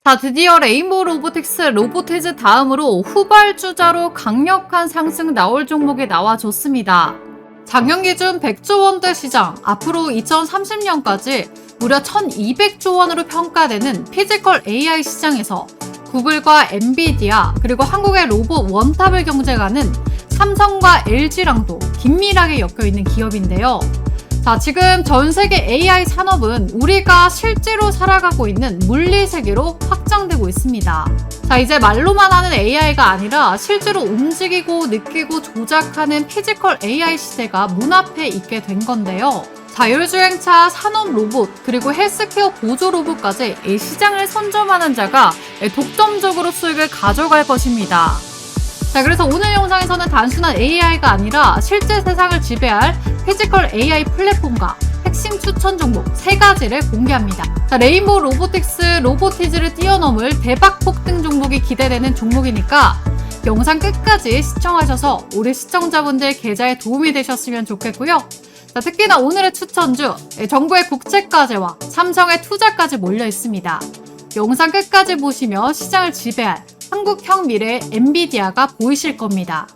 자, 드디어 레인보우 로보틱스 로보티즈 다음으로 후발주자로 강력한 상승 나올 종목이 나와줬습니다. 작년 기준 100조 원대 시장, 앞으로 2030년까지 무려 1200조 원으로 평가되는 피지컬 AI 시장에서 구글과 엔비디아 그리고 한국의 로봇 원탑을 경쟁하는 삼성과 LG랑도 긴밀하게 엮여있는 기업인데요. 자, 지금 전 세계 AI 산업은 우리가 실제로 살아가고 있는 물리 세계로 확장되고 있습니다. 자, 이제 말로만 하는 AI가 아니라 실제로 움직이고 느끼고 조작하는 피지컬 AI 시대가 문 앞에 있게 된 건데요. 자율주행차, 산업 로봇, 그리고 헬스케어 보조 로봇까지 이 시장을 선점하는 자가 독점적으로 수익을 가져갈 것입니다. 자, 그래서 오늘 영상에서는 단순한 AI가 아니라 실제 세상을 지배할 피지컬 AI 플랫폼과 핵심 추천 종목 3가지를 공개합니다. 자, 레인보우 로보틱스, 로보티즈를 뛰어넘을 대박 폭등 종목이 기대되는 종목이니까 영상 끝까지 시청하셔서 우리 시청자분들 계좌에 도움이 되셨으면 좋겠고요. 자, 특히나 오늘의 추천주, 정부의 국채과제와 삼성의 투자까지 몰려 있습니다. 영상 끝까지 보시면 시장을 지배할 한국형 미래의 엔비디아가 보이실 겁니다.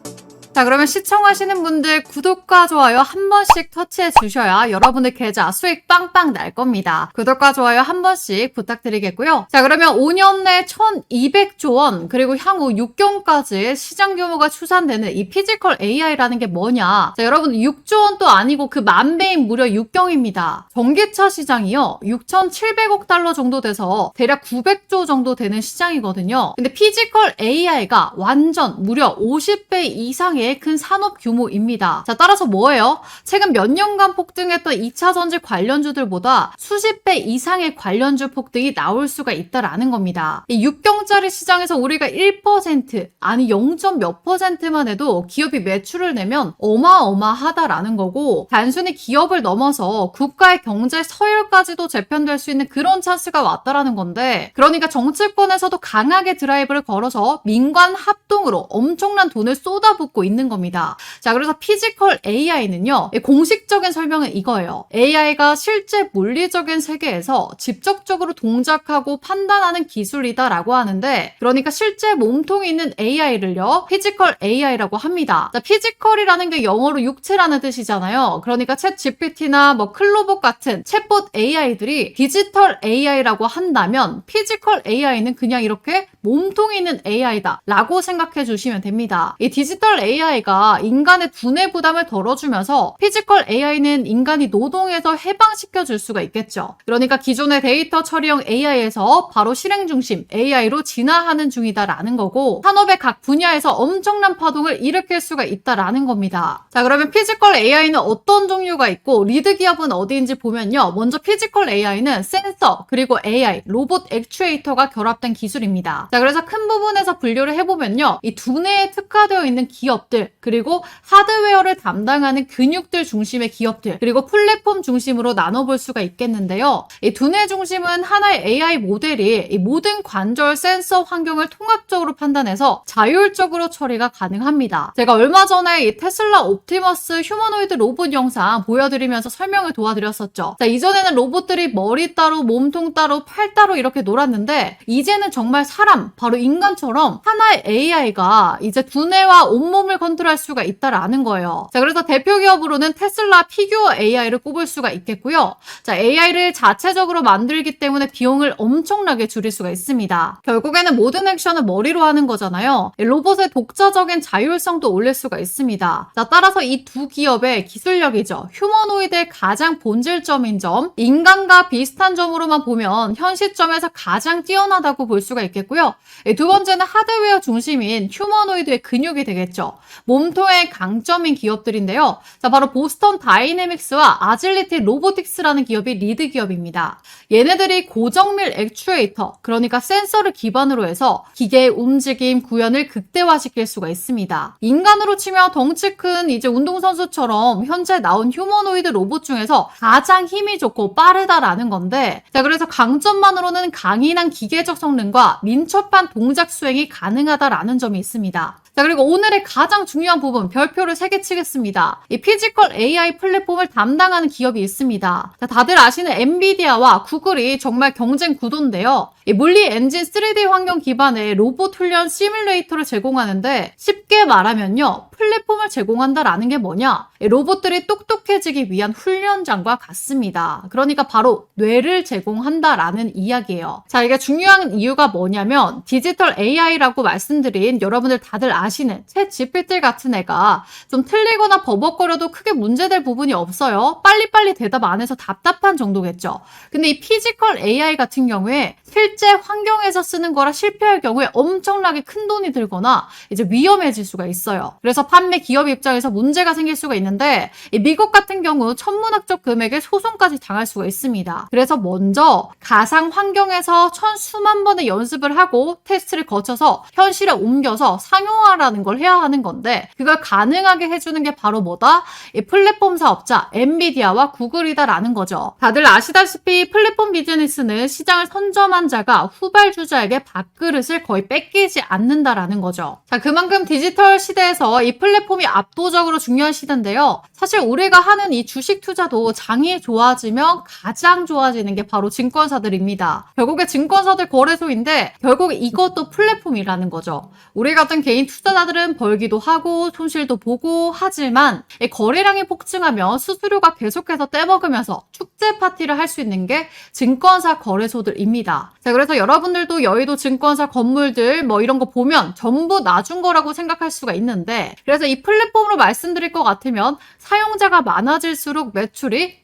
자, 그러면 시청하시는 분들 구독과 좋아요 한 번씩 터치해 주셔야 여러분들 계좌 수익 빵빵 날 겁니다. 구독과 좋아요 한 번씩 부탁드리겠고요. 자, 그러면 5년 내 1200조 원 그리고 향후 6경까지 시장 규모가 추산되는 이 피지컬 AI라는 게 뭐냐. 자, 여러분 6조 원도 아니고 그 만배인 무려 6경입니다. 전기차 시장이요. 6,700억 달러 정도 돼서 대략 900조 정도 되는 시장이거든요. 근데 피지컬 AI가 완전 무려 50배 이상의 큰 산업 규모입니다. 자, 따라서 뭐예요? 최근 몇 년간 폭등했던 2차 전지 관련주들보다 수십 배 이상의 관련주 폭등이 나올 수가 있다라는 겁니다. 이 6경짜리 시장에서 우리가 1% 아니 0. 몇 %만 해도 기업이 매출을 내면 어마어마하다라는 거고, 단순히 기업을 넘어서 국가의 경제 서열까지도 재편될 수 있는 그런 찬스가 왔다라는 건데, 그러니까 정치권에서도 강하게 드라이브를 걸어서 민관 합동으로 엄청난 돈을 쏟아붓고 있는 겁니다. 자, 그래서 피지컬 AI는요, 공식적인 설명은 이거예요. AI가 실제 물리적인 세계에서 직접적으로 동작하고 판단하는 기술이다라고 하는데, 그러니까 실제 몸통이 있는 AI를요, 피지컬 AI라고 합니다. 자, 피지컬이라는 게 영어로 육체라는 뜻이잖아요. 그러니까 챗 GPT나 클로봇 같은 챗봇 AI들이 디지털 AI라고 한다면 피지컬 AI는 그냥 이렇게 몸통이 있는 AI다 라고 생각해 주시면 됩니다. 이 디지털 AI가 인간의 두뇌 부담을 덜어주면서 피지컬 AI는 인간이 노동에서 해방시켜 줄 수가 있겠죠. 그러니까 기존의 데이터 처리형 AI에서 바로 실행 중심 AI로 진화하는 중이다라는 거고, 산업의 각 분야에서 엄청난 파동을 일으킬 수가 있다라는 겁니다. 자, 그러면 피지컬 AI는 어떤 종류가 있고 리드 기업은 어디인지 보면요. 먼저 피지컬 AI는 센서 그리고 AI, 로봇 액추에이터가 결합된 기술입니다. 자, 그래서 큰 부분에서 분류를 해보면요. 이 두뇌에 특화되어 있는 기업들, 그리고 하드웨어를 담당하는 근육들 중심의 기업들, 그리고 플랫폼 중심으로 나눠볼 수가 있겠는데요. 이 두뇌 중심은 하나의 AI 모델이 이 모든 관절 센서 환경을 통합적으로 판단해서 자율적으로 처리가 가능합니다. 제가 얼마 전에 이 테슬라 옵티머스 휴머노이드 로봇 영상 보여드리면서 설명을 도와드렸었죠. 자, 이전에는 로봇들이 머리 따로, 몸통 따로, 팔 따로 이렇게 놀았는데, 이제는 정말 사람, 바로 인간처럼 하나의 AI가 이제 두뇌와 온몸을 컨트롤할 수가 있다라는 거예요. 자, 그래서 대표 기업으로는 테슬라 피규어 AI를 꼽을 수가 있겠고요. 자, AI를 자체적으로 만들기 때문에 비용을 엄청나게 줄일 수가 있습니다. 결국에는 모든 액션을 머리로 하는 거잖아요. 로봇의 독자적인 자율성도 올릴 수가 있습니다. 자, 따라서 이 두 기업의 기술력이죠. 휴머노이드의 가장 본질점인 점, 인간과 비슷한 점으로만 보면 현 시점에서 가장 뛰어나다고 볼 수가 있겠고요. 두 번째는 하드웨어 중심인 휴머노이드의 근육이 되겠죠. 몸통의 강점인 기업들인데요. 자, 바로 보스턴 다이내믹스와 아질리티 로보틱스라는 기업이 리드 기업입니다. 얘네들이 고정밀 액추에이터, 그러니까 센서를 기반으로 해서 기계의 움직임, 구현을 극대화시킬 수가 있습니다. 인간으로 치면 덩치 큰 이제 운동선수처럼 현재 나온 휴머노이드 로봇 중에서 가장 힘이 좋고 빠르다라는 건데, 자, 그래서 강점만으로는 강인한 기계적 성능과 민첩한 동작 수행이 가능하다라는 점이 있습니다. 자, 그리고 오늘의 가장 가장 중요한 부분 별표를 3개 치겠습니다. 이 피지컬 AI 플랫폼을 담당하는 기업이 있습니다. 자, 다들 아시는 엔비디아와 구글이 정말 경쟁 구도인데요. 이 물리 엔진 3D 환경 기반의 로봇 훈련 시뮬레이터를 제공하는데 쉽게 말하면요. 플랫폼을 제공한다라는 게 뭐냐? 이 로봇들이 똑똑해지기 위한 훈련장과 같습니다. 그러니까 바로 뇌를 제공한다라는 이야기예요. 자, 이게 중요한 이유가 뭐냐면 디지털 AI라고 말씀드린 여러분들 다들 아시는 챗 GPT 같은 애가 좀 틀리거나 버벅거려도 크게 문제될 부분이 없어요. 빨리빨리 대답 안 해서 답답한 정도겠죠. 근데 이 피지컬 AI 같은 경우에 실제 환경에서 쓰는 거라 실패할 경우에 엄청나게 큰 돈이 들거나 이제 위험해질 수가 있어요. 그래서 판매 기업 입장에서 문제가 생길 수가 있는데 이 미국 같은 경우 천문학적 금액의 소송까지 당할 수가 있습니다. 그래서 먼저 가상 환경에서 천수만 번의 연습을 하고 테스트를 거쳐서 현실에 옮겨서 상용화라는 걸 해야 하는 건데 그걸 가능하게 해주는 게 바로 뭐다? 이 플랫폼 사업자 엔비디아와 구글이다라는 거죠. 다들 아시다시피 플랫폼 비즈니스는 시장을 선점한 자가 후발주자에게 밥그릇을 거의 뺏기지 않는다라는 거죠. 자, 그만큼 디지털 시대에서 이 플랫폼이 압도적으로 중요한 시대인데요. 사실 우리가 하는 이 주식 투자도 장이 좋아지면 가장 좋아지는 게 바로 증권사들입니다. 결국에 증권사들 거래소인데 결국 이것도 플랫폼이라는 거죠. 우리 같은 개인 투자자들은 벌기도 하고 손실도 보고 하지만 이 거래량이 폭증하면 수수료가 계속해서 떼먹으면서 축제 파티를 할 수 있는 게 증권사 거래소들입니다. 자, 그래서 여러분들도 여의도 증권사 건물들 뭐 이런 거 보면 전부 놔준 거라고 생각할 수가 있는데 그래서 이 플랫폼으로 말씀드릴 것 같으면 사용자가 많아질수록 매출이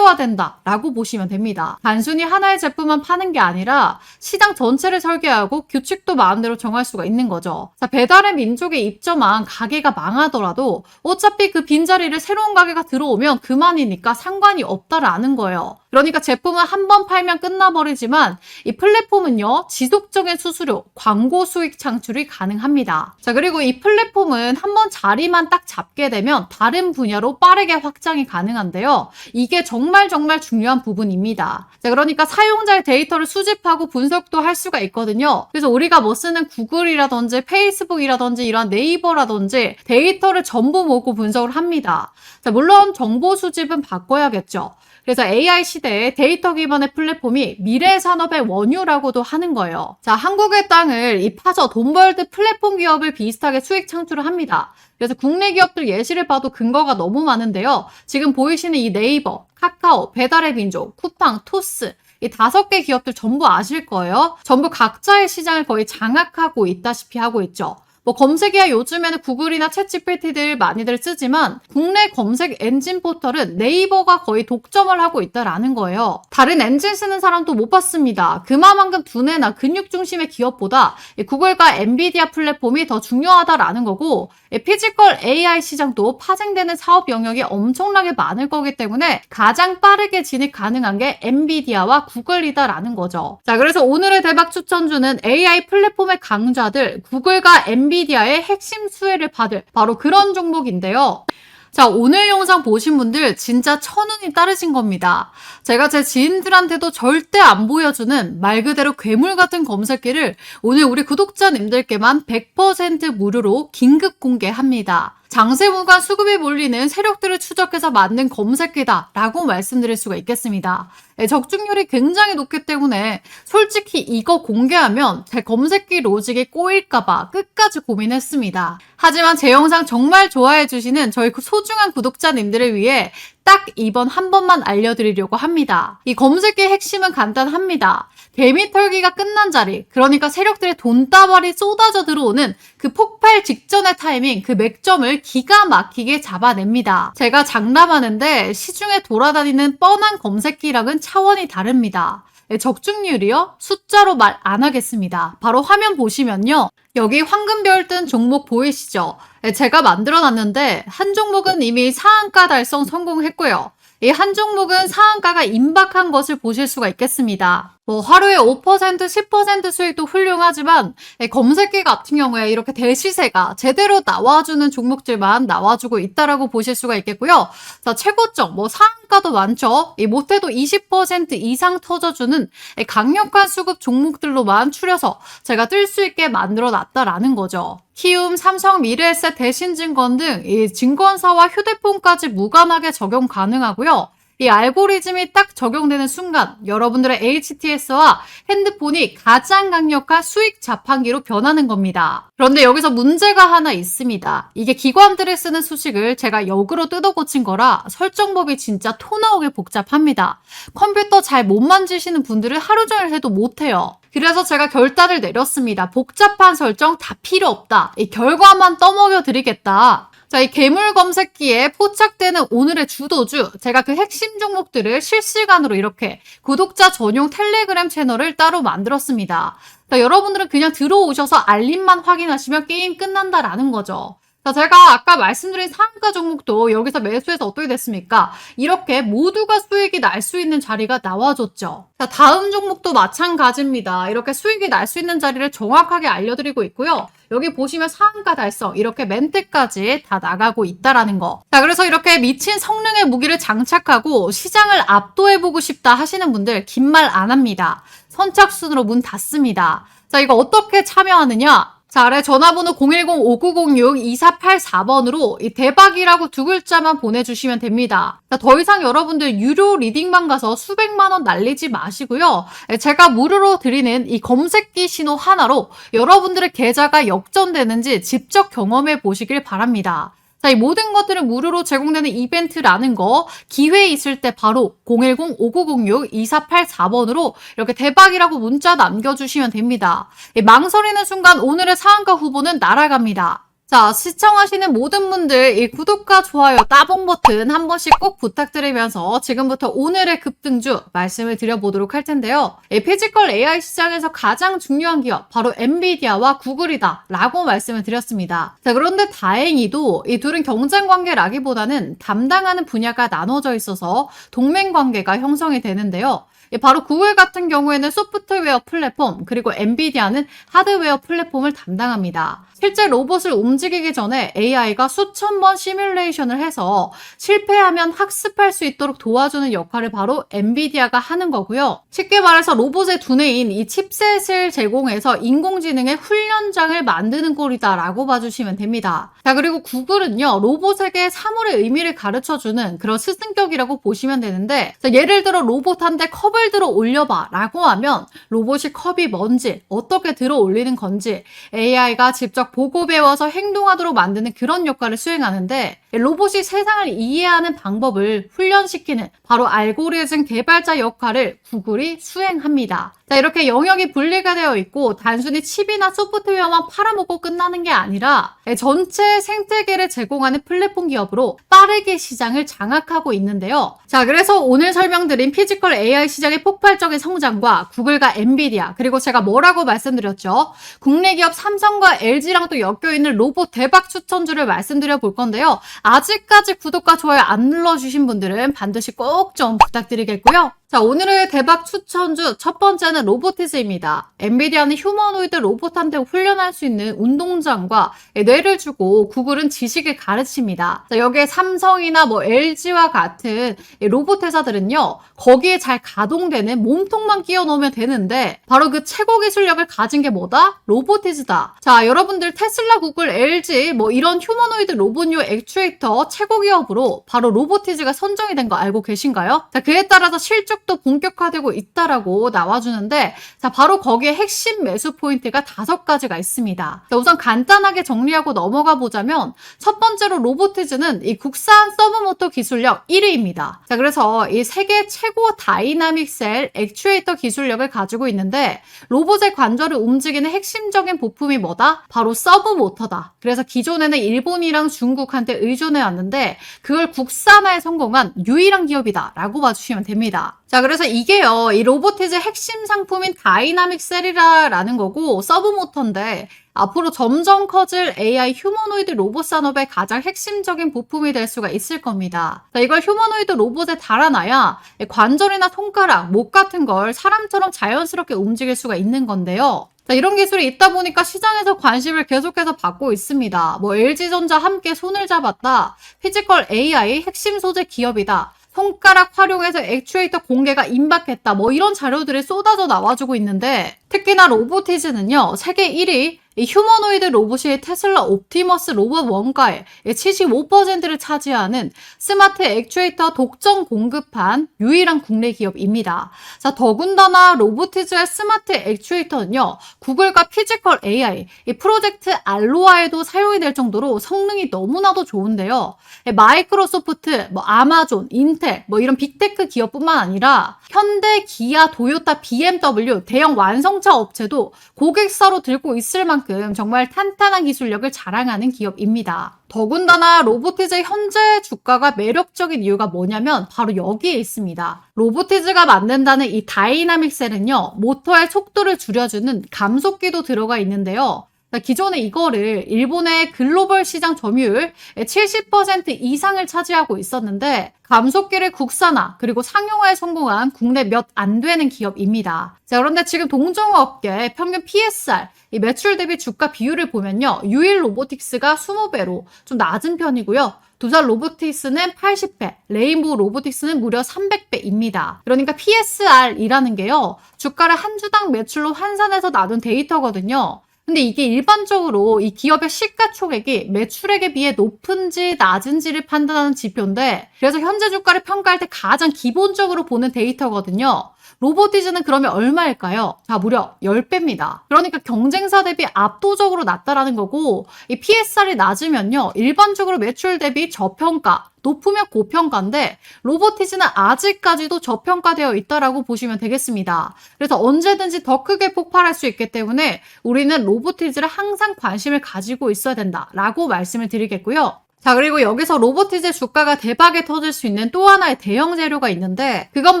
극대화된다라고 보시면 됩니다. 단순히 하나의 제품만 파는 게 아니라 시장 전체를 설계하고 규칙도 마음대로 정할 수가 있는 거죠. 자, 배달의 민족에 입점한 가게가 망하더라도 어차피 그 빈자리를 새로운 가게가 들어오면 그만이니까 상관이 없다라는 거예요. 그러니까 제품은 한 번 팔면 끝나버리지만 이 플랫폼은요, 지속적인 수수료, 광고 수익 창출이 가능합니다. 자, 그리고 이 플랫폼은 한 번 자리만 딱 잡게 되면 다른 분야로 빠르게 확장이 가능한데요. 이게 정말 중요한 부분입니다. 자, 그러니까 사용자의 데이터를 수집하고 분석도 할 수가 있거든요. 그래서 우리가 뭐 쓰는 구글이라든지 페이스북이라든지 이런 네이버라든지 데이터를 전부 모으고 분석을 합니다. 자, 물론 정보 수집은 바꿔야겠죠. 그래서 AI 시대에 데이터 기반의 플랫폼이 미래 산업의 원유라고도 하는 거예요. 자, 한국의 땅을 이 파서 돈 벌듯 플랫폼 기업을 비슷하게 수익 창출을 합니다. 그래서 국내 기업들 예시를 봐도 근거가 너무 많은데요. 지금 보이시는 이 네이버, 카카오, 배달의 민족, 쿠팡, 토스 이 5개 기업들 전부 아실 거예요. 전부 각자의 시장을 거의 장악하고 있다시피 하고 있죠. 뭐 검색이야 요즘에는 구글이나 챗GPT들 많이들 쓰지만 국내 검색 엔진 포털은 네이버가 거의 독점을 하고 있다라는 거예요. 다른 엔진 쓰는 사람도 못 봤습니다. 그만큼 두뇌나 근육 중심의 기업보다 구글과 엔비디아 플랫폼이 더 중요하다라는 거고 피지컬 AI 시장도 파생되는 사업 영역이 엄청나게 많을 거기 때문에 가장 빠르게 진입 가능한 게 엔비디아와 구글이다라는 거죠. 자, 그래서 오늘의 대박 추천주는 AI 플랫폼의 강자들 구글과 엔비디아의 핵심 수혜를 받을 바로 그런 종목인데요. 자, 오늘 영상 보신 분들 진짜 천운이 따르신 겁니다. 제가 제 지인들한테도 절대 안 보여주는 말 그대로 괴물 같은 검색기를 오늘 우리 구독자님들께만 100% 무료로 긴급 공개합니다. 장세무관 수급이 몰리는 세력들을 추적해서 만든 검색기다 라고 말씀드릴 수가 있겠습니다. 적중률이 굉장히 높기 때문에 솔직히 이거 공개하면 제 검색기 로직이 꼬일까봐 끝까지 고민했습니다. 하지만 제 영상 정말 좋아해 주시는 저희 소중한 구독자님들을 위해 딱 이번 한 번만 알려드리려고 합니다. 이 검색기의 핵심은 간단합니다. 개미 털기가 끝난 자리, 그러니까 세력들의 돈다발이 쏟아져 들어오는 그 폭발 직전의 타이밍, 그 맥점을 기가 막히게 잡아냅니다. 제가 장담하는데 시중에 돌아다니는 뻔한 검색기랑은 차원이 다릅니다. 적중률이요? 숫자로 말 안 하겠습니다. 바로 화면 보시면요. 여기 황금별 뜬 종목 보이시죠? 제가 만들어 놨는데 한 종목은 이미 상한가 달성 성공했고요. 이 한 종목은 상한가가 임박한 것을 보실 수가 있겠습니다. 뭐 하루에 5%, 10% 수익도 훌륭하지만 검색기 같은 경우에 이렇게 대시세가 제대로 나와주는 종목들만 나와주고 있다라고 보실 수가 있겠고요. 자, 최고점, 뭐 상한가도 많죠. 못해도 20% 이상 터져주는 강력한 수급 종목들로만 추려서 제가 뜰 수 있게 만들어 놨다라는 거죠. 키움, 삼성, 미래에셋, 대신증권 등 이 증권사와 휴대폰까지 무관하게 적용 가능하고요. 이 알고리즘이 딱 적용되는 순간 여러분들의 HTS와 핸드폰이 가장 강력한 수익 자판기로 변하는 겁니다. 그런데 여기서 문제가 하나 있습니다. 이게 기관들이 쓰는 수식을 제가 역으로 뜯어 고친 거라 설정법이 진짜 토 나오게 복잡합니다. 컴퓨터 잘 못 만지시는 분들은 하루 종일 해도 못해요. 그래서 제가 결단을 내렸습니다. 복잡한 설정 다 필요 없다. 이 결과만 떠먹여 드리겠다. 자, 이 개물 검색기에 포착되는 오늘의 주도주, 제가 그 핵심 종목들을 실시간으로 이렇게 구독자 전용 텔레그램 채널을 따로 만들었습니다. 자, 여러분들은 그냥 들어오셔서 알림만 확인하시면 게임 끝난다라는 거죠. 자, 제가 아까 말씀드린 상한가 종목도 여기서 매수해서 어떻게 됐습니까? 이렇게 모두가 수익이 날 수 있는 자리가 나와줬죠. 자, 다음 종목도 마찬가지입니다. 이렇게 수익이 날 수 있는 자리를 정확하게 알려드리고 있고요. 여기 보시면 상한가 달성, 이렇게 멘트까지 다 나가고 있다라는 거. 자, 그래서 이렇게 미친 성능의 무기를 장착하고 시장을 압도해보고 싶다 하시는 분들 긴 말 안 합니다. 선착순으로 문 닫습니다. 자, 이거 어떻게 참여하느냐? 자, 아래 전화번호 010-5906-2484번으로 이 대박이라고 두 글자만 보내주시면 됩니다. 자, 더 이상 여러분들 유료 리딩방 가서 수백만 원 날리지 마시고요. 제가 무료로 드리는 이 검색기 신호 하나로 여러분들의 계좌가 역전되는지 직접 경험해 보시길 바랍니다. 자, 이 모든 것들은 무료로 제공되는 이벤트라는 거 기회 있을 때 바로 010-5906-2484번으로 이렇게 대박이라고 문자 남겨주시면 됩니다. 망설이는 순간 오늘의 상한가 후보는 날아갑니다. 자, 시청하시는 모든 분들 이 구독과 좋아요, 따봉 버튼 한 번씩 꼭 부탁드리면서 지금부터 오늘의 급등주 말씀을 드려보도록 할 텐데요. 피지컬 AI 시장에서 가장 중요한 기업 바로 엔비디아와 구글이다 라고 말씀을 드렸습니다. 자, 그런데 다행히도 이 둘은 경쟁 관계라기보다는 담당하는 분야가 나눠져 있어서 동맹 관계가 형성이 되는데요. 바로 구글 같은 경우에는 소프트웨어 플랫폼, 그리고 엔비디아는 하드웨어 플랫폼을 담당합니다. 실제 로봇을 움직이기 전에 AI가 수천 번 시뮬레이션을 해서 실패하면 학습할 수 있도록 도와주는 역할을 바로 엔비디아가 하는 거고요. 쉽게 말해서 로봇의 두뇌인 이 칩셋을 제공해서 인공지능의 훈련장을 만드는 꼴이다라고 봐주시면 됩니다. 자, 그리고 구글은요, 로봇에게 사물의 의미를 가르쳐주는 그런 스승격이라고 보시면 되는데, 자, 예를 들어 로봇한테 컵을 들어 올려봐 라고 하면 로봇이 컵이 뭔지, 어떻게 들어 올리는 건지 AI가 직접 보고 배워서 행동하도록 만드는 그런 역할을 수행하는데, 로봇이 세상을 이해하는 방법을 훈련시키는 바로 알고리즘 개발자 역할을 구글이 수행합니다. 자, 이렇게 영역이 분리가 되어 있고 단순히 칩이나 소프트웨어만 팔아먹고 끝나는 게 아니라 전체 생태계를 제공하는 플랫폼 기업으로 빠르게 시장을 장악하고 있는데요. 자, 그래서 오늘 설명드린 피지컬 AI 시장의 폭발적인 성장과 구글과 엔비디아, 그리고 제가 뭐라고 말씀드렸죠? 국내 기업 삼성과 LG랑 또 엮여있는 로봇 대박 추천주를 말씀드려 볼 건데요. 아직까지 구독과 좋아요 안 눌러주신 분들은 반드시 꼭 좀 부탁드리겠고요. 자, 오늘의 대박 추천주 첫 번째는 로보티즈입니다. 엔비디아는 휴머노이드 로봇한테 훈련할 수 있는 운동장과 뇌를 주고 구글은 지식을 가르칩니다. 자, 여기에 삼성이나 뭐 LG와 같은 로봇 회사들은요, 거기에 잘 가동되는 몸통만 끼워 넣으면 되는데 바로 그 최고 기술력을 가진 게 뭐다? 로보티즈다. 자, 여러분들 테슬라, 구글, LG 뭐 이런 휴머노이드 로봇용 액추에이터 최고 기업으로 바로 로보티즈가 선정이 된 거 알고 계신가요? 자, 그에 따라서 실적도 본격화되고 있다라고 나와주는데, 자, 바로 거기에 핵심 매수 포인트가 5가지가 있습니다. 자, 우선 간단하게 정리하고 넘어가 보자면 첫 번째로 로보티즈는 이 국산 서브모터 기술력 1위입니다. 자, 그래서 이 세계 최고 다이나믹 셀 액추에이터 기술력을 가지고 있는데 로봇의 관절을 움직이는 핵심적인 부품이 뭐다? 바로 서브모터다. 그래서 기존에는 일본이랑 중국한테 의존해 왔는데 그걸 국산화에 성공한 유일한 기업이다 라고 봐주시면 됩니다. 자, 그래서 이게요, 이 로보티즈의 핵심 상품인 다이나믹 셀이라는 거고 서브모터인데 앞으로 점점 커질 AI 휴머노이드 로봇 산업의 가장 핵심적인 부품이 될 수가 있을 겁니다. 자, 이걸 휴머노이드 로봇에 달아놔야 관절이나 손가락, 목 같은 걸 사람처럼 자연스럽게 움직일 수가 있는 건데요. 자, 이런 기술이 있다 보니까 시장에서 관심을 계속해서 받고 있습니다. LG전자 함께 손을 잡았다. 피지컬 AI 핵심 소재 기업이다. 손가락 활용해서 액추에이터 공개가 임박했다. 이런 자료들이 쏟아져 나와주고 있는데 특히나 로보티즈는요. 세계 1위 이 휴머노이드 로봇이 테슬라 옵티머스 로봇 원가의 75%를 차지하는 스마트 액추에이터 독점 공급한 유일한 국내 기업입니다. 자, 더군다나 로보티즈의 스마트 액추에이터는요. 구글과 피지컬 AI, 이 프로젝트 알로아에도 사용이 될 정도로 성능이 너무나도 좋은데요. 마이크로소프트, 아마존, 인텔, 이런 빅테크 기업뿐만 아니라 현대, 기아, 도요타, BMW 대형 완성차 업체도 고객사로 들고 있을 만큼 정말 탄탄한 기술력을 자랑하는 기업입니다. 더군다나 로보티즈의 현재 주가가 매력적인 이유가 뭐냐면 바로 여기에 있습니다. 로보티즈가 만든다는 이 다이나믹 셀은요. 모터의 속도를 줄여주는 감속기도 들어가 있는데요. 기존에 이거를 일본의 글로벌 시장 점유율 70% 이상을 차지하고 있었는데 감속기를 국산화 그리고 상용화에 성공한 국내 몇 안 되는 기업입니다. 자, 그런데 지금 동종업계 평균 PSR, 이 매출 대비 주가 비율을 보면요. 유일 로보틱스가 20배로 좀 낮은 편이고요. 두산 로보틱스는 80배, 레인보우 로보틱스는 무려 300배입니다. 그러니까 PSR이라는 게요. 주가를 한 주당 매출로 환산해서 나눈 데이터거든요. 근데 이게 일반적으로 이 기업의 시가총액이 매출액에 비해 높은지 낮은지를 판단하는 지표인데 그래서 현재 주가를 평가할 때 가장 기본적으로 보는 데이터거든요. 로보티즈는 그러면 얼마일까요? 자, 무려 10배입니다. 그러니까 경쟁사 대비 압도적으로 낮다라는 거고 이 PSR이 낮으면요. 일반적으로 매출 대비 저평가, 높으면 고평가인데 로보티즈는 아직까지도 저평가되어 있다라고 보시면 되겠습니다. 그래서 언제든지 더 크게 폭발할 수 있기 때문에 우리는 로보티즈를 항상 관심을 가지고 있어야 된다라고 말씀을 드리겠고요. 자, 그리고 여기서 로보티즈 주가가 대박에 터질 수 있는 또 하나의 대형 재료가 있는데 그건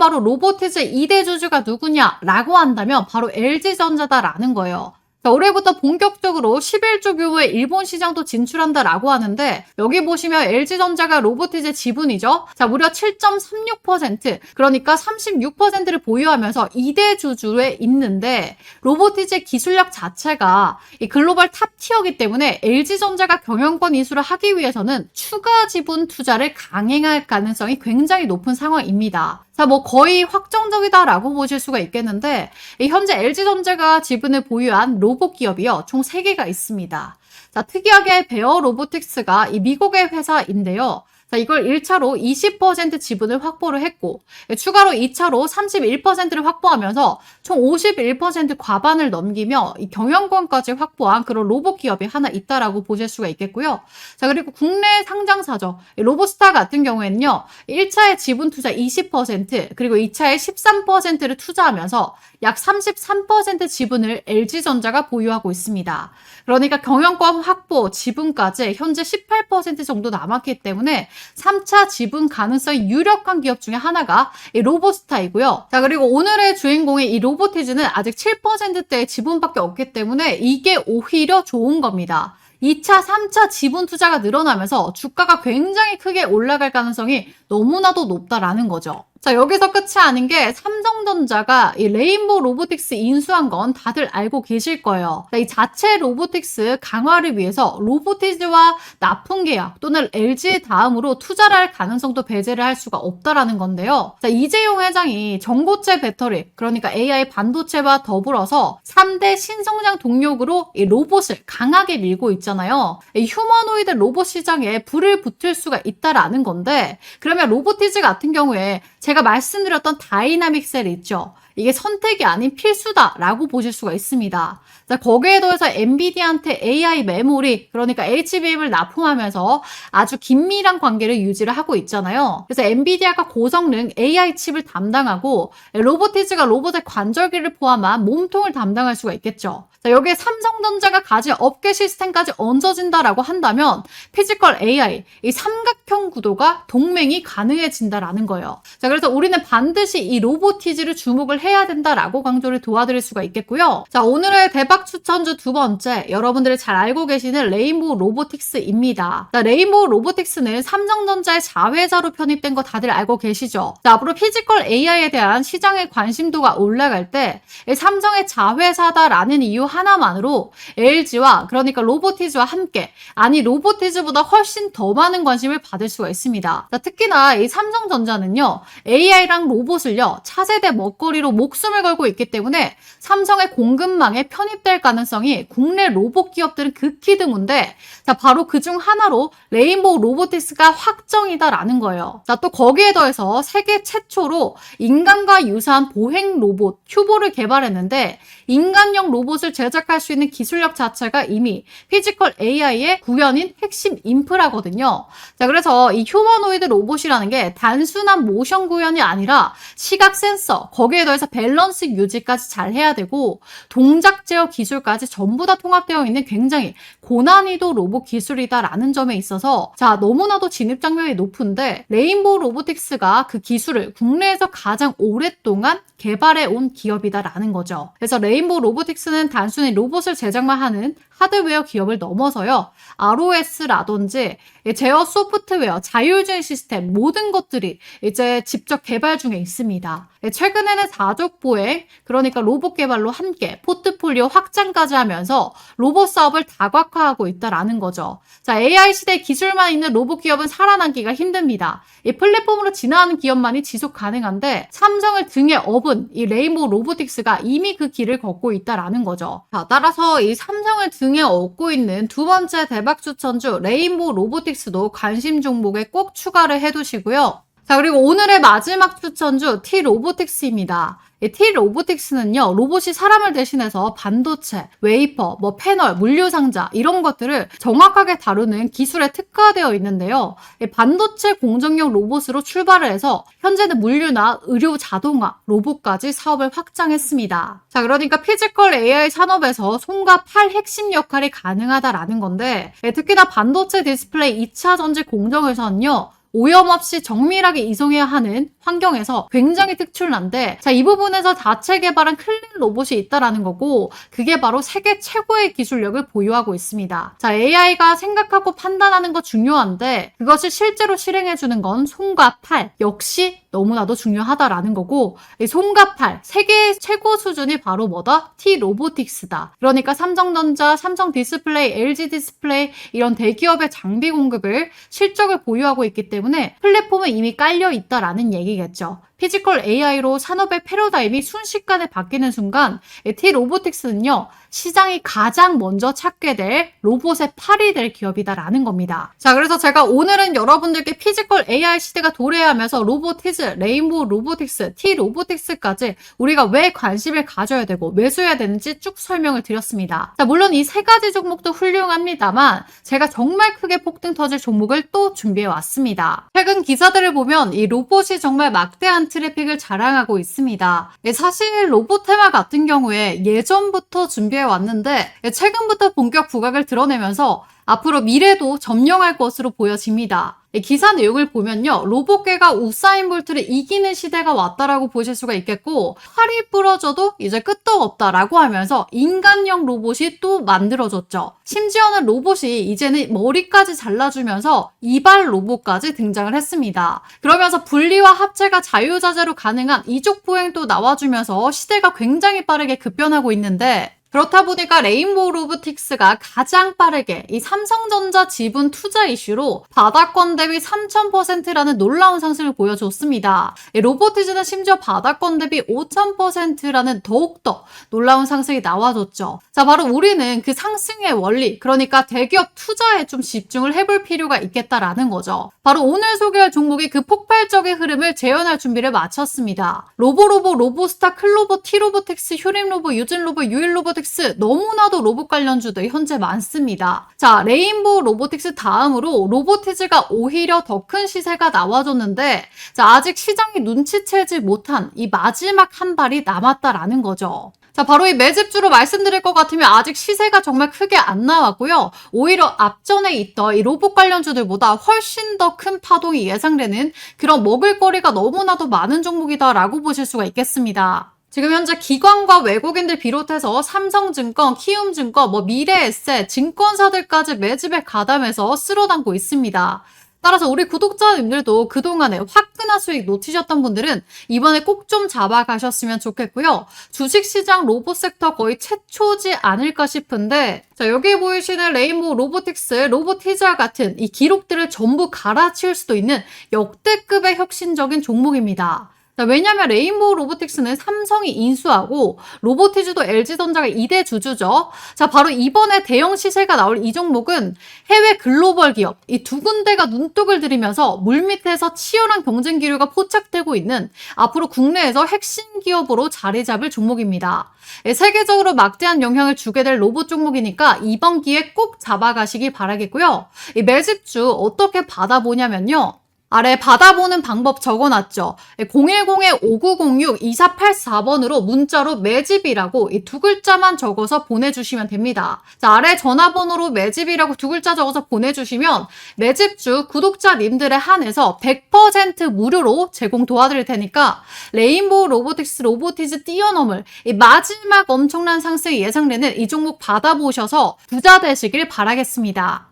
바로 로보티즈 2대 주주가 누구냐라고 한다면 바로 LG전자다라는 거예요. 자, 올해부터 본격적으로 11조 규모의 일본 시장도 진출한다라고 하는데 여기 보시면 LG전자가 로보티즈 지분이죠. 자, 무려 7.36% 그러니까 36%를 보유하면서 2대 주주에 있는데 로보티즈 기술력 자체가 이 글로벌 탑티어이기 때문에 LG전자가 경영권 이수를 하기 위해서는 추가 지분 투자를 강행할 가능성이 굉장히 높은 상황입니다. 자, 거의 확정적이다라고 보실 수가 있겠는데 현재 LG전자가 지분을 보유한 로봇 기업이요. 총 3개가 있습니다. 자, 특이하게 베어 로보틱스가 이 미국의 회사인데요. 자, 이걸 1차로 20% 지분을 확보를 했고 추가로 2차로 31%를 확보하면서 총 51% 과반을 넘기며 이 경영권까지 확보한 그런 로봇 기업이 하나 있다라고 보실 수가 있겠고요. 자, 그리고 국내 상장사죠. 로보스타 같은 경우에는요. 1차에 지분 투자 20% 그리고 2차에 13%를 투자하면서 약 33% 지분을 LG전자가 보유하고 있습니다. 그러니까 경영권 확보, 지분까지 현재 18% 정도 남았기 때문에 3차 지분 가능성이 유력한 기업 중에 하나가 이 로보스타이고요. 자, 그리고 오늘의 주인공의 이 로보티즈는 아직 7%대의 지분밖에 없기 때문에 이게 오히려 좋은 겁니다. 2차, 3차 지분 투자가 늘어나면서 주가가 굉장히 크게 올라갈 가능성이 너무나도 높다라는 거죠. 자, 여기서 끝이 아닌 게 삼성전자가 이 레인보우 로보틱스 인수한 건 다들 알고 계실 거예요. 자, 이 자체 로보틱스 강화를 위해서 로보티즈와 납품 계약 또는 LG 다음으로 투자를 할 가능성도 배제를 할 수가 없다라는 건데요. 자, 이재용 회장이 전고체 배터리, 그러니까 AI 반도체와 더불어서 3대 신성장 동력으로 이 로봇을 강하게 밀고 있잖아요. 이 휴머노이드 로봇 시장에 불을 붙일 수가 있다라는 건데 그러면 로보티즈 같은 경우에 제가 말씀드렸던 다이나믹 셀 있죠. 이게 선택이 아닌 필수다라고 보실 수가 있습니다. 자, 거기에 더해서 엔비디아한테 AI 메모리, 그러니까 HBM을 납품하면서 아주 긴밀한 관계를 유지를 하고 있잖아요. 그래서 엔비디아가 고성능 AI 칩을 담당하고 로보티즈가 로봇의 관절기를 포함한 몸통을 담당할 수가 있겠죠. 자, 여기에 삼성전자가 가진 업계 시스템까지 얹어진다라고 한다면 피지컬 AI, 이 삼각형 구도가 동맹이 가능해진다라는 거예요. 자, 그래서 우리는 반드시 이 로보티즈를 주목을 해야 된다라고 강조를 도와드릴 수가 있겠고요. 자, 오늘의 대박 추천주 두 번째, 여러분들이 잘 알고 계시는 레인보우 로보틱스입니다. 자, 레인보우 로보틱스는 삼성전자의 자회사로 편입된 거 다들 알고 계시죠? 자, 앞으로 피지컬 AI에 대한 시장의 관심도가 올라갈 때 삼성의 자회사다라는 이유 하나만으로 LG와 그러니까 로보티즈와 함께, 아니 로보티즈보다 훨씬 더 많은 관심을 받을 수가 있습니다. 자, 특히나 이 삼성전자는요, AI랑 로봇을요, 차세대 먹거리로 목숨을 걸고 있기 때문에 삼성의 공급망에 편입될 가능성이 국내 로봇 기업들은 극히 드문데, 자, 바로 그 중 하나로 레인보우 로보틱스가 확정이다라는 거예요. 자, 또 거기에 더해서 세계 최초로 인간과 유사한 보행 로봇 큐보를 개발했는데, 인간형 로봇을 제작할 수 있는 기술력 자체가 이미 피지컬 AI의 구현인 핵심 인프라거든요. 자, 그래서 이 휴머노이드 로봇이라는 게 단순한 모션 구현이 아니라 시각 센서, 거기에 더해서 밸런스 유지까지 잘 해야 되고 동작 제어 기술까지 전부 다 통합되어 있는 굉장히 고난이도 로봇 기술이다라는 점에 있어서, 자, 너무나도 진입장벽이 높은데 레인보우 로보틱스가 그 기술을 국내에서 가장 오랫동안 개발해 온 기업이다라는 거죠. 그래서 레인보우 로보틱스는 단순히 로봇을 제작만 하는 하드웨어 기업을 넘어서요, ROS라든지 제어 소프트웨어, 자율주행 시스템 모든 것들이 이제 직접 개발 중에 있습니다. 최근에는 사족 보행, 그러니까 로봇 개발로 함께 포트폴리오 확장까지 하면서 로봇 사업을 다각화하고 있다라는 거죠. 자, AI 시대 기술만 있는 로봇 기업은 살아남기가 힘듭니다. 이 플랫폼으로 진화하는 기업만이 지속 가능한데 삼성을 등에 업은 이 레인보우 로보틱스가 이미 그 길을 걷고 있다라는 거죠. 자, 따라서 이 삼성을 등에 업고 있는 두 번째 대박 추천주 레인보우 로보틱스도 관심 종목에 꼭 추가를 해두시고요. 자, 그리고 오늘의 마지막 추천주 T-로보틱스입니다. 이 T-로보틱스는요, 로봇이 사람을 대신해서 반도체, 웨이퍼, 패널, 물류상자 이런 것들을 정확하게 다루는 기술에 특화되어 있는데요. 이 반도체 공정용 로봇으로 출발을 해서 현재는 물류나 의료 자동화, 로봇까지 사업을 확장했습니다. 자, 그러니까 피지컬 AI 산업에서 손과 팔 핵심 역할이 가능하다라는 건데, 특히나 반도체 디스플레이 2차 전지 공정에서는요, 오염 없이 정밀하게 이송해야 하는 환경에서 굉장히 특출난데, 자, 이 부분에서 자체 개발한 클린 로봇이 있다라는 거고, 그게 바로 세계 최고의 기술력을 보유하고 있습니다. 자, AI가 생각하고 판단하는 거 중요한데 그것을 실제로 실행해주는 건 손과 팔 역시 너무나도 중요하다라는 거고, 이 손과 팔 세계 최고 수준이 바로 뭐다? T-로보틱스다. 그러니까 삼성전자, 삼성 디스플레이, LG 디스플레이 이런 대기업의 장비 공급을 실적을 보유하고 있기 때문에 플랫폼은 이미 깔려 있다라는 얘기겠죠. 피지컬 AI로 산업의 패러다임이 순식간에 바뀌는 순간 T-로보틱스는요, 시장이 가장 먼저 찾게 될 로봇의 팔이 될 기업이다라는 겁니다. 자, 그래서 제가 오늘은 여러분들께 피지컬 AI 시대가 도래하면서 로보티즈, 레인보우 로보틱스, T-로보틱스까지 우리가 왜 관심을 가져야 되고 매수해야 되는지 쭉 설명을 드렸습니다. 자, 물론 이 세 가지 종목도 훌륭합니다만 제가 정말 크게 폭등 터질 종목을 또 준비해 왔습니다. 최근 기사들을 보면 이 로봇이 정말 막대한 트래픽을 자랑하고 있습니다. 사실 로봇 테마 같은 경우에 예전부터 준비해 왔는데 최근부터 본격 부각을 드러내면서 앞으로 미래도 점령할 것으로 보여집니다. 기사 내용을 보면요, 로봇계가 우사인 볼트를 이기는 시대가 왔다라고 보실 수가 있겠고, 팔이 부러져도 이제 끄떡 없다라고 하면서 인간형 로봇이 또 만들어졌죠. 심지어는 로봇이 이제는 머리까지 잘라주면서 이발 로봇까지 등장을 했습니다. 그러면서 분리와 합체가 자유자재로 가능한 이족 보행도 나와주면서 시대가 굉장히 빠르게 급변하고 있는데, 그렇다 보니까 레인보우 로보틱스가 가장 빠르게 이 삼성전자 지분 투자 이슈로 바닥권 대비 3000%라는 놀라운 상승을 보여줬습니다. 로보티즈는 심지어 바닥권 대비 5000%라는 더욱더 놀라운 상승이 나와줬죠. 자, 바로 우리는 그 상승의 원리, 그러니까 대기업 투자에 좀 집중을 해볼 필요가 있겠다라는 거죠. 바로 오늘 소개할 종목이 그 폭발적인 흐름을 재현할 준비를 마쳤습니다. 로보스타, 클로버, T-로보틱스, 휴림로보, 유진로보, 유일로보틱스 너무나도 로봇 관련주들 현재 많습니다. 자, 레인보우 로보틱스 다음으로 로보티즈가 오히려 더 큰 시세가 나와줬는데, 자, 아직 시장이 눈치채지 못한 이 마지막 한 발이 남았다라는 거죠. 자, 바로 이 매집주로 말씀드릴 것 같으면 아직 시세가 정말 크게 안 나왔고요. 오히려 앞전에 있던 이 로봇 관련주들보다 훨씬 더 큰 파동이 예상되는 그런 먹을거리가 너무나도 많은 종목이다라고 보실 수가 있겠습니다. 지금 현재 기관과 외국인들 비롯해서 삼성증권, 키움증권, 미래에셋, 증권사들까지 매집에 가담해서 쓸어담고 있습니다. 따라서 우리 구독자님들도 그동안에 화끈한 수익 놓치셨던 분들은 이번에 꼭 좀 잡아가셨으면 좋겠고요. 주식시장 로봇 섹터 거의 최초지 않을까 싶은데, 자, 여기 보이시는 레인보우 로보틱스, 로보티자 같은 이 기록들을 전부 갈아치울 수도 있는 역대급의 혁신적인 종목입니다. 자, 왜냐면 레인보우 로보틱스는 삼성이 인수하고 로보티즈도 LG전자가 2대 주주죠. 자, 바로 이번에 대형 시세가 나올 이 종목은 해외 글로벌 기업 이 두 군데가 눈독을 들이면서 물밑에서 치열한 경쟁 기류가 포착되고 있는 앞으로 국내에서 핵심 기업으로 자리 잡을 종목입니다. 세계적으로 막대한 영향을 주게 될 로봇 종목이니까 이번 기회에 꼭 잡아가시기 바라겠고요. 이 매집주 어떻게 받아보냐면요. 아래 받아보는 방법 적어놨죠. 010-5906-2484번으로 문자로 매집이라고 이 두 글자만 적어서 보내주시면 됩니다. 자, 아래 전화번호로 매집이라고 두 글자 적어서 보내주시면 매집주 구독자님들에 한해서 100% 무료로 제공 도와드릴 테니까 레인보우 로보틱스 로보티즈 뛰어넘을 이 마지막 엄청난 상승이 예상되는 이 종목 받아보셔서 부자 되시길 바라겠습니다.